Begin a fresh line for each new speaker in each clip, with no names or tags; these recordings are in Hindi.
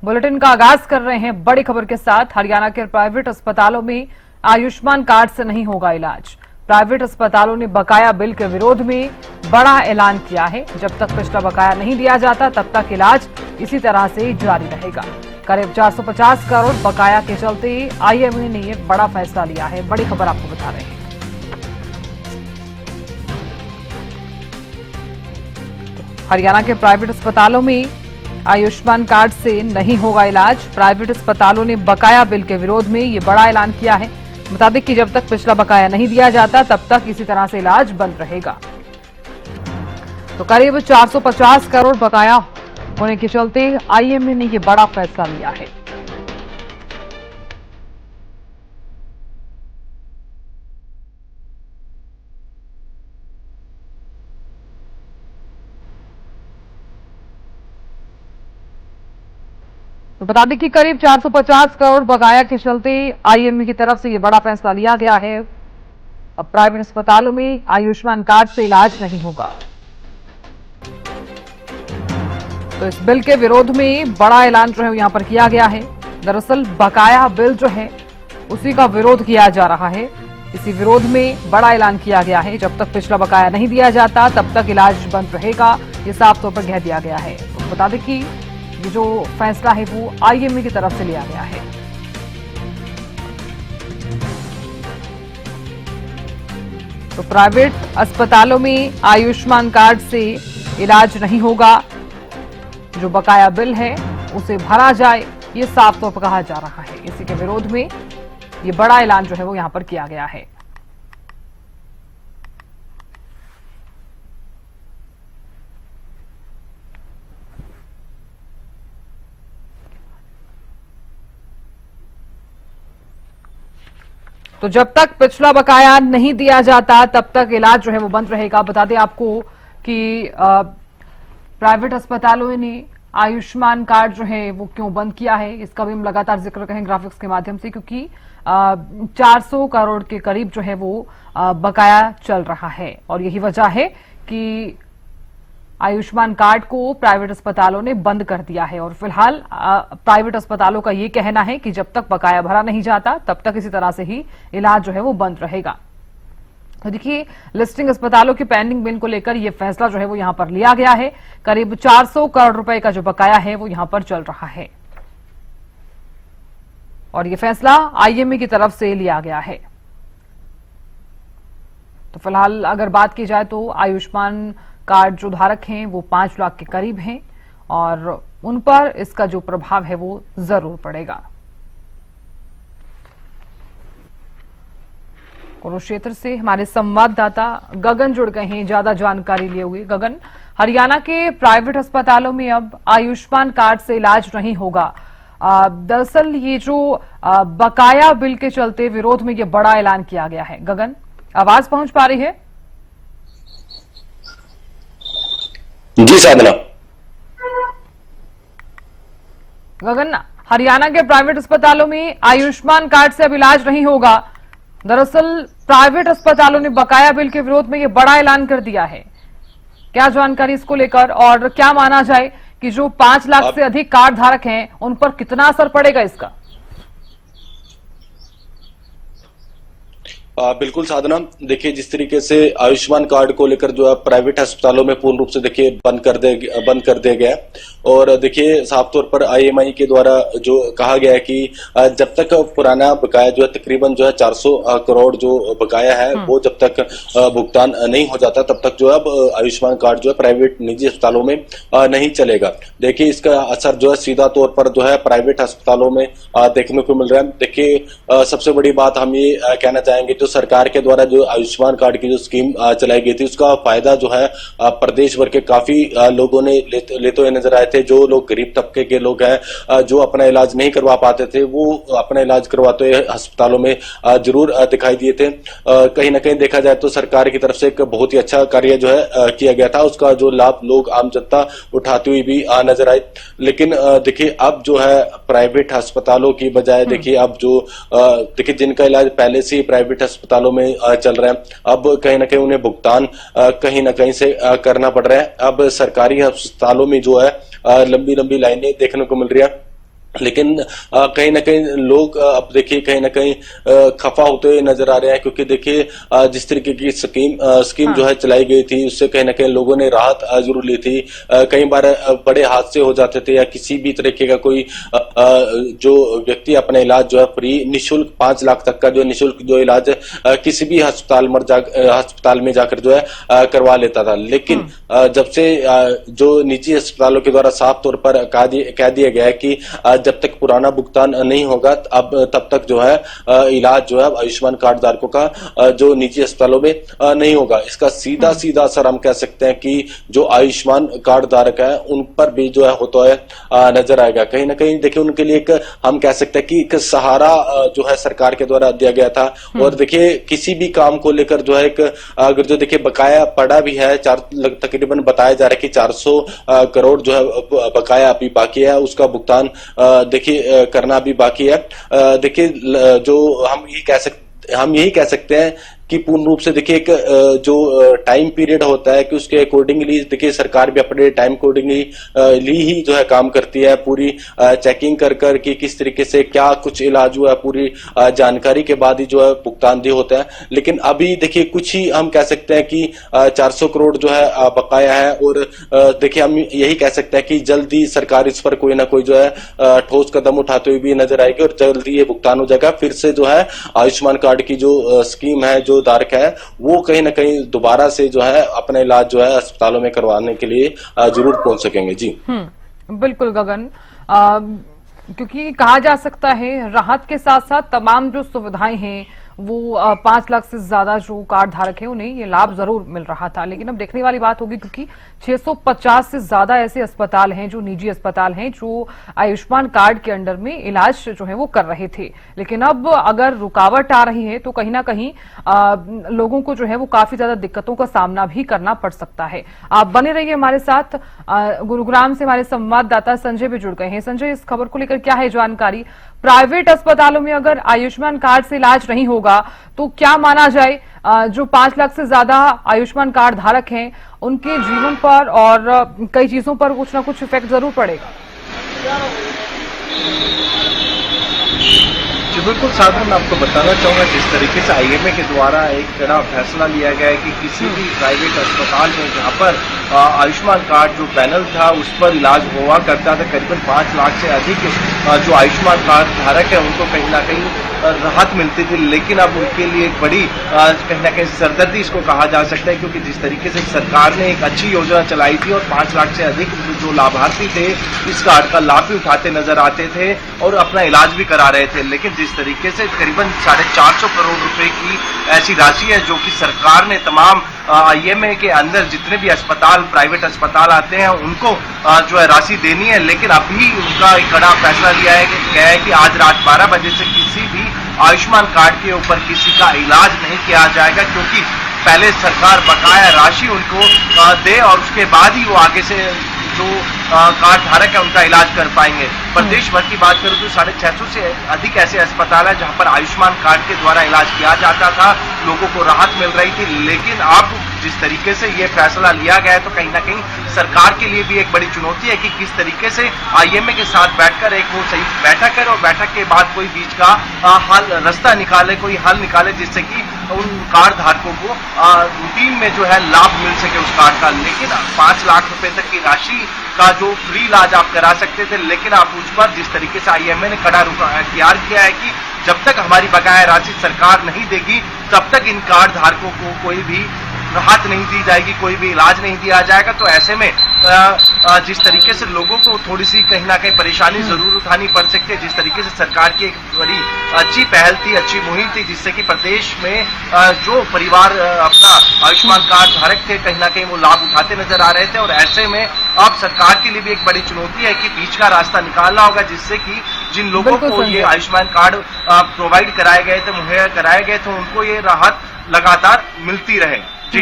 बुलेटिन का आगाज कर रहे हैं बड़ी खबर के साथ। हरियाणा के प्राइवेट अस्पतालों में आयुष्मान कार्ड से नहीं होगा इलाज। प्राइवेट अस्पतालों ने बकाया बिल के विरोध में बड़ा ऐलान किया है। जब तक पिछला बकाया नहीं दिया जाता तब तक इलाज इसी तरह से जारी रहेगा। करीब 450 करोड़ बकाया के चलते आईएमए ने ये बड़ा फैसला लिया है। बड़ी खबर आपको बता रहे हैं। हरियाणा के प्राइवेट अस्पतालों में आयुष्मान कार्ड से नहीं होगा इलाज। प्राइवेट अस्पतालों ने बकाया बिल के विरोध में ये बड़ा ऐलान किया है। बता दें कि जब तक पिछला बकाया नहीं दिया जाता तब तक इसी तरह से इलाज बंद रहेगा। तो करीब 450 करोड़ बकाया होने के चलते आईएमए ने ये बड़ा फैसला लिया है। तो बता दें कि करीब 450 करोड़ बकाया के चलते आईएमए की तरफ से ये बड़ा फैसला लिया गया है। अब प्राइवेट अस्पतालों में आयुष्मान कार्ड से इलाज नहीं होगा। तो इस बिल के विरोध में बड़ा ऐलान जो है यहां पर किया गया है। दरअसल बकाया बिल जो है उसी का विरोध किया जा रहा है। इसी विरोध में बड़ा ऐलान किया गया है। जब तक पिछला बकाया नहीं दिया जाता तब तक इलाज बंद रहेगा, ये साफ तौर पर कह दिया गया है। तो बता दें कि ये जो फैसला है वो आईएमए की तरफ से लिया गया है। तो प्राइवेट अस्पतालों में आयुष्मान कार्ड से इलाज नहीं होगा। जो बकाया बिल है उसे भरा जाए, ये साफ तौर पर कहा जा रहा है। इसी के विरोध में ये बड़ा ऐलान जो है वो यहां पर किया गया है। तो जब तक पिछला बकाया नहीं दिया जाता तब तक इलाज जो है वो बंद रहेगा। बता दें आपको कि प्राइवेट अस्पतालों ने आयुष्मान कार्ड जो है वो क्यों बंद किया है, इसका भी हम लगातार जिक्र करें ग्राफिक्स के माध्यम से, क्योंकि 400 करोड़ के करीब जो है वो बकाया चल रहा है। और यही वजह है कि आयुष्मान कार्ड को प्राइवेट अस्पतालों ने बंद कर दिया है। और फिलहाल प्राइवेट अस्पतालों का ये कहना है कि जब तक बकाया भरा नहीं जाता तब तक इसी तरह से ही इलाज जो है वो बंद रहेगा। तो देखिए, लिस्टिंग अस्पतालों की पेंडिंग बिल को लेकर यह फैसला जो है वो यहां पर लिया गया है। करीब 400 करोड़ रुपए का जो बकाया है वो यहां पर चल रहा है और यह फैसला आईएमए की तरफ से लिया गया है। तो फिलहाल अगर बात की जाए तो आयुष्मान कार्ड जो धारक हैं वो 5 लाख के करीब हैं और उन पर इसका जो प्रभाव है वो जरूर पड़ेगा। कुरुक्षेत्र से हमारे संवाददाता गगन जुड़ गए हैं ज्यादा जानकारी लिए हुए। गगन, हरियाणा के प्राइवेट अस्पतालों में अब आयुष्मान कार्ड से इलाज नहीं होगा। दरअसल ये जो बकाया बिल के चलते विरोध में ये बड़ा ऐलान किया गया है। गगन, आवाज पहुंच पा रही है?
जी साधना।
गगन, हरियाणा के प्राइवेट अस्पतालों में आयुष्मान कार्ड से अब इलाज नहीं होगा। दरअसल प्राइवेट अस्पतालों ने बकाया बिल के विरोध में यह बड़ा ऐलान कर दिया है। क्या जानकारी इसको लेकर, और क्या माना जाए कि जो 5 लाख से अधिक कार्ड धारक हैं उन पर कितना असर पड़ेगा इसका?
बिल्कुल साधना, देखिए जिस तरीके से आयुष्मान कार्ड को लेकर जो है प्राइवेट अस्पतालों में पूर्ण रूप से देखिए बंद कर दिया गया और देखिए साफ तौर पर आईएमआई के द्वारा जो कहा गया है कि जब तक पुराना बकाया जो है तकरीबन जो है 400 करोड़ जो बकाया है वो जब तक भुगतान नहीं हो जाता तब तक जो है अब आयुष्मान कार्ड जो है प्राइवेट निजी अस्पतालों में नहीं चलेगा। देखिए इसका असर जो है सीधा तौर पर जो है प्राइवेट अस्पतालों में देखने को मिल रहा है। देखिए सबसे बड़ी बात हम ये कहना चाहेंगे, जो सरकार के द्वारा जो आयुष्मान कार्ड की जो स्कीम चलाई गई थी उसका फायदा जो है प्रदेश भर के काफी लोगों ने लेते हुए नजर आए थे। जो लोग गरीब तबके के लोग हैं जो अपना इलाज नहीं करवा पाते थे वो अपना इलाज करवाते हुए अस्पतालों में जरूर दिखाई दिए थे। कहीं ना कहीं देखा जाए तो सरकार की तरफ से एक बहुत ही अच्छा कार्य जो है किया गया था, उसका जो लाभ लोग आम जनता उठाती हुई भी नजर आई। लेकिन देखिए अब जो है प्राइवेट अस्पतालों की बजाय देखिए अब जो देखिए जिनका इलाज पहले से ही प्राइवेट अस्पतालों में चल रहा है अब कहीं ना कहीं उन्हें भुगतान कहीं ना कहीं से करना पड़ रहा है। अब सरकारी अस्पतालों में जो है लंबी लंबी लाइनें देखने को मिल रही है। लेकिन कहीं ना कहीं लोग अब देखिए कहीं ना कहीं खफा होते हुए नजर आ रहे हैं, क्योंकि देखिए जिस तरीके की स्कीम जो है चलाई गई थी, उससे कहीं ना कहीं लोगों ने राहत जरूर ली थी। कई बार बड़े हादसे हो जाते थे या किसी भी तरीके का कोई जो व्यक्ति अपना इलाज जो है फ्री निःशुल्क 5 लाख तक का जो निःशुल्क जो इलाज किसी भी अस्पताल में जाकर जो है करवा लेता था। लेकिन जब से जो निजी अस्पतालों के द्वारा साफ तौर पर कह दिया गया है कि जब तक पुराना भुगतान नहीं होगा अब तब तक जो है इलाज जो है आयुष्मान कार्ड धारकों का जो निजी अस्पतालों में नहीं होगा। इसका सीधा असर हम कह सकते हैं कि जो आयुष्मान कार्ड धारक है उन पर भी जो है होता है नजर आएगा। कहीं ना कहीं देखिए उनके लिए एक हम कह सकते हैं कि एक सहारा जो है सरकार के द्वारा दिया गया था। और देखिए किसी भी काम को लेकर जो है एक अगर जो देखिए बकाया पड़ा भी है, तकरीबन बताया जा रहा है कि 400 करोड़ जो है बकाया अभी बाकी है, उसका भुगतान देखिए करना भी बाकी है। देखिए जो हम यही कह सकते हैं कि पूर्ण रूप से देखिए एक जो टाइम पीरियड होता है कि उसके अकॉर्डिंगली देखिए सरकार भी अपने टाइम अकॉर्डिंगली ही जो है काम करती है, पूरी चेकिंग कर कि किस तरीके से क्या कुछ इलाज हुआ है, पूरी जानकारी के बाद ही जो है भुगतान भी होता है। लेकिन अभी देखिए कुछ ही हम कह सकते हैं कि 400 करोड़ जो है बकाया है। और देखिए हम यही कह सकते हैं कि जल्दी सरकार इस पर कोई ना कोई जो है ठोस कदम उठाते हुए भी नजर आएगी और जल्दी ये भुगतान हो जाएगा। फिर से जो है आयुष्मान कार्ड की जो स्कीम है, जो धारक है, वो कहीं ना कहीं दोबारा से जो है अपना इलाज जो है अस्पतालों में करवाने के लिए जरूर पहुंच सकेंगे। जी
बिल्कुल गगन, क्योंकि कहा जा सकता है राहत के साथ साथ तमाम जो सुविधाएं हैं वो 5 लाख से ज्यादा जो कार्ड धारक है उन्हें ये लाभ जरूर मिल रहा था। लेकिन अब देखने वाली बात होगी, क्योंकि 650 से ज्यादा ऐसे अस्पताल हैं जो निजी अस्पताल हैं जो आयुष्मान कार्ड के अंडर में इलाज जो है वो कर रहे थे। लेकिन अब अगर रुकावट आ रही है तो कहीं ना कहीं लोगों को जो है वो काफी ज्यादा दिक्कतों का सामना भी करना पड़ सकता है। आप बने रहिए हमारे साथ। गुरुग्राम से हमारे संवाददाता संजय भी जुड़ गए हैं। संजय, इस खबर को लेकर क्या है जानकारी? प्राइवेट अस्पतालों में अगर आयुष्मान कार्ड से इलाज नहीं होगा तो क्या माना जाए जो 5 लाख से ज्यादा आयुष्मान कार्ड धारक हैं उनके जीवन पर और कई चीजों पर कुछ ना कुछ इफेक्ट जरूर पड़ेगा?
जी बिल्कुल साधन, मैं आपको बताना चाहूंगा जिस तरीके से आईएमए के द्वारा एक बड़ा फैसला लिया गया है कि किसी भी प्राइवेट अस्पताल में जहां पर आयुष्मान कार्ड जो पैनल था उस पर इलाज हुआ करता था, करीबन 5 लाख से अधिक जो आयुष्मान कार्ड धारक है उनको कहीं ना कहीं राहत मिलती थी। लेकिन अब उनके लिए एक बड़ी कहीं ना कहीं सरदर्दी इसको कहा जा सकता है, क्योंकि जिस तरीके से सरकार ने एक अच्छी योजना चलाई थी और 5 लाख से अधिक जो लाभार्थी थे इस कार्ड का लाभ भी उठाते नजर आते थे और अपना इलाज भी करा रहे थे। लेकिन जिस तरीके से करीबन 450 करोड़ रुपए की ऐसी राशि है जो कि सरकार ने तमाम आईएमए के अंदर जितने भी अस्पताल, प्राइवेट अस्पताल आते हैं उनको जो है राशि देनी है। लेकिन अभी उनका एक कड़ा फैसला लिया गया है कि आज रात 12 बजे से किसी भी आयुष्मान कार्ड के ऊपर किसी का इलाज नहीं किया जाएगा, क्योंकि पहले सरकार बकाया राशि उनको दे और उसके बाद ही वो आगे से जो कार्ड धारक है उनका इलाज कर पाएंगे। प्रदेश भर की बात करूं तो 650 से अधिक ऐसे अस्पताल है जहां पर आयुष्मान कार्ड के द्वारा इलाज किया जाता था, लोगों को राहत मिल रही थी। लेकिन अब जिस तरीके से ये फैसला लिया गया है तो कहीं ना कहीं सरकार के लिए भी एक बड़ी चुनौती है कि किस तरीके से आईएमए के साथ बैठकर एक वो सही बैठक करे और बैठक के बाद कोई बीच का हल रास्ता निकाले, कोई हल निकाले जिससे कि उन कार्ड धारकों को रूटीन में जो है लाभ मिल सके उस कार्ड का। लेकिन 5 लाख रुपए तक की राशि का जो फ्री इलाज आप करा सकते थे, लेकिन आप उस पर जिस तरीके से आईएमए ने कड़ा रुख अख्तियार किया है कि जब तक हमारी बकाया राशि सरकार नहीं देगी तब तक इन कार्ड धारकों को कोई भी राहत नहीं दी जाएगी, कोई भी इलाज नहीं दिया जाएगा। तो ऐसे में जिस तरीके से लोगों को थोड़ी सी कहीं ना कहीं परेशानी जरूर उठानी पड़ सकती है। जिस तरीके से सरकार की एक बड़ी अच्छी पहल थी, अच्छी मुहिम थी, जिससे कि प्रदेश में जो परिवार अपना आयुष्मान कार्ड धारक थे कहीं ना कहीं वो लाभ उठाते नजर आ रहे थे। और ऐसे में अब सरकार के लिए भी एक बड़ी चुनौती है कि बीच का रास्ता निकालना होगा जिससे कि जिन लोगों को ये आयुष्मान कार्ड प्रोवाइड कराए गए थे, मुहैया कराए गए थे, उनको ये राहत लगातार मिलती रहे। जी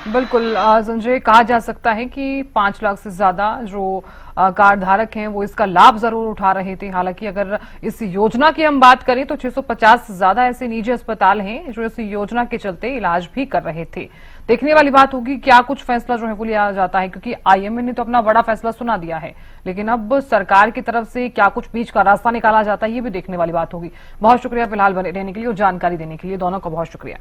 बिल्कुल संजय, कहा जा सकता है कि 5 लाख से ज्यादा जो कार्ड धारक हैं वो इसका लाभ जरूर उठा रहे थे। हालांकि अगर इस योजना की हम बात करें तो 650 से ज्यादा ऐसे निजी अस्पताल हैं जो इस योजना के चलते इलाज भी कर रहे थे। देखने वाली बात होगी क्या कुछ फैसला जो है वो लिया जाता है, क्योंकि आईएमए ने तो अपना बड़ा फैसला सुना दिया है, लेकिन अब सरकार की तरफ से क्या कुछ बीच का रास्ता निकाला जाता है ये भी देखने वाली बात होगी। बहुत शुक्रिया फिलहाल बने रहने के लिए और जानकारी देने के लिए, दोनों का बहुत शुक्रिया।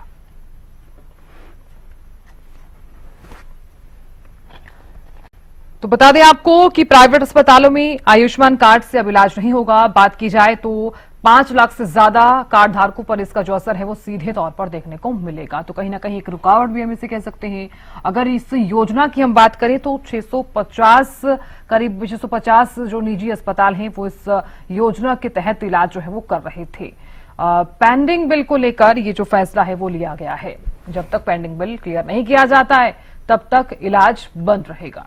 तो बता दें आपको कि प्राइवेट अस्पतालों में आयुष्मान कार्ड से अब इलाज नहीं होगा। बात की जाए तो 5 लाख से ज्यादा कार्ड धारकों पर इसका जो असर है वो सीधे तौर पर देखने को मिलेगा। तो कहीं ना कहीं एक रुकावट भी हम इसे कह सकते हैं। अगर इस योजना की हम बात करें तो 650 जो निजी अस्पताल हैं वो इस योजना के तहत इलाज जो है वो कर रहे थे। पेंडिंग बिल को लेकर ये जो फैसला है वो लिया गया है। जब तक पेंडिंग बिल क्लियर नहीं किया जाता है तब तक इलाज बंद रहेगा।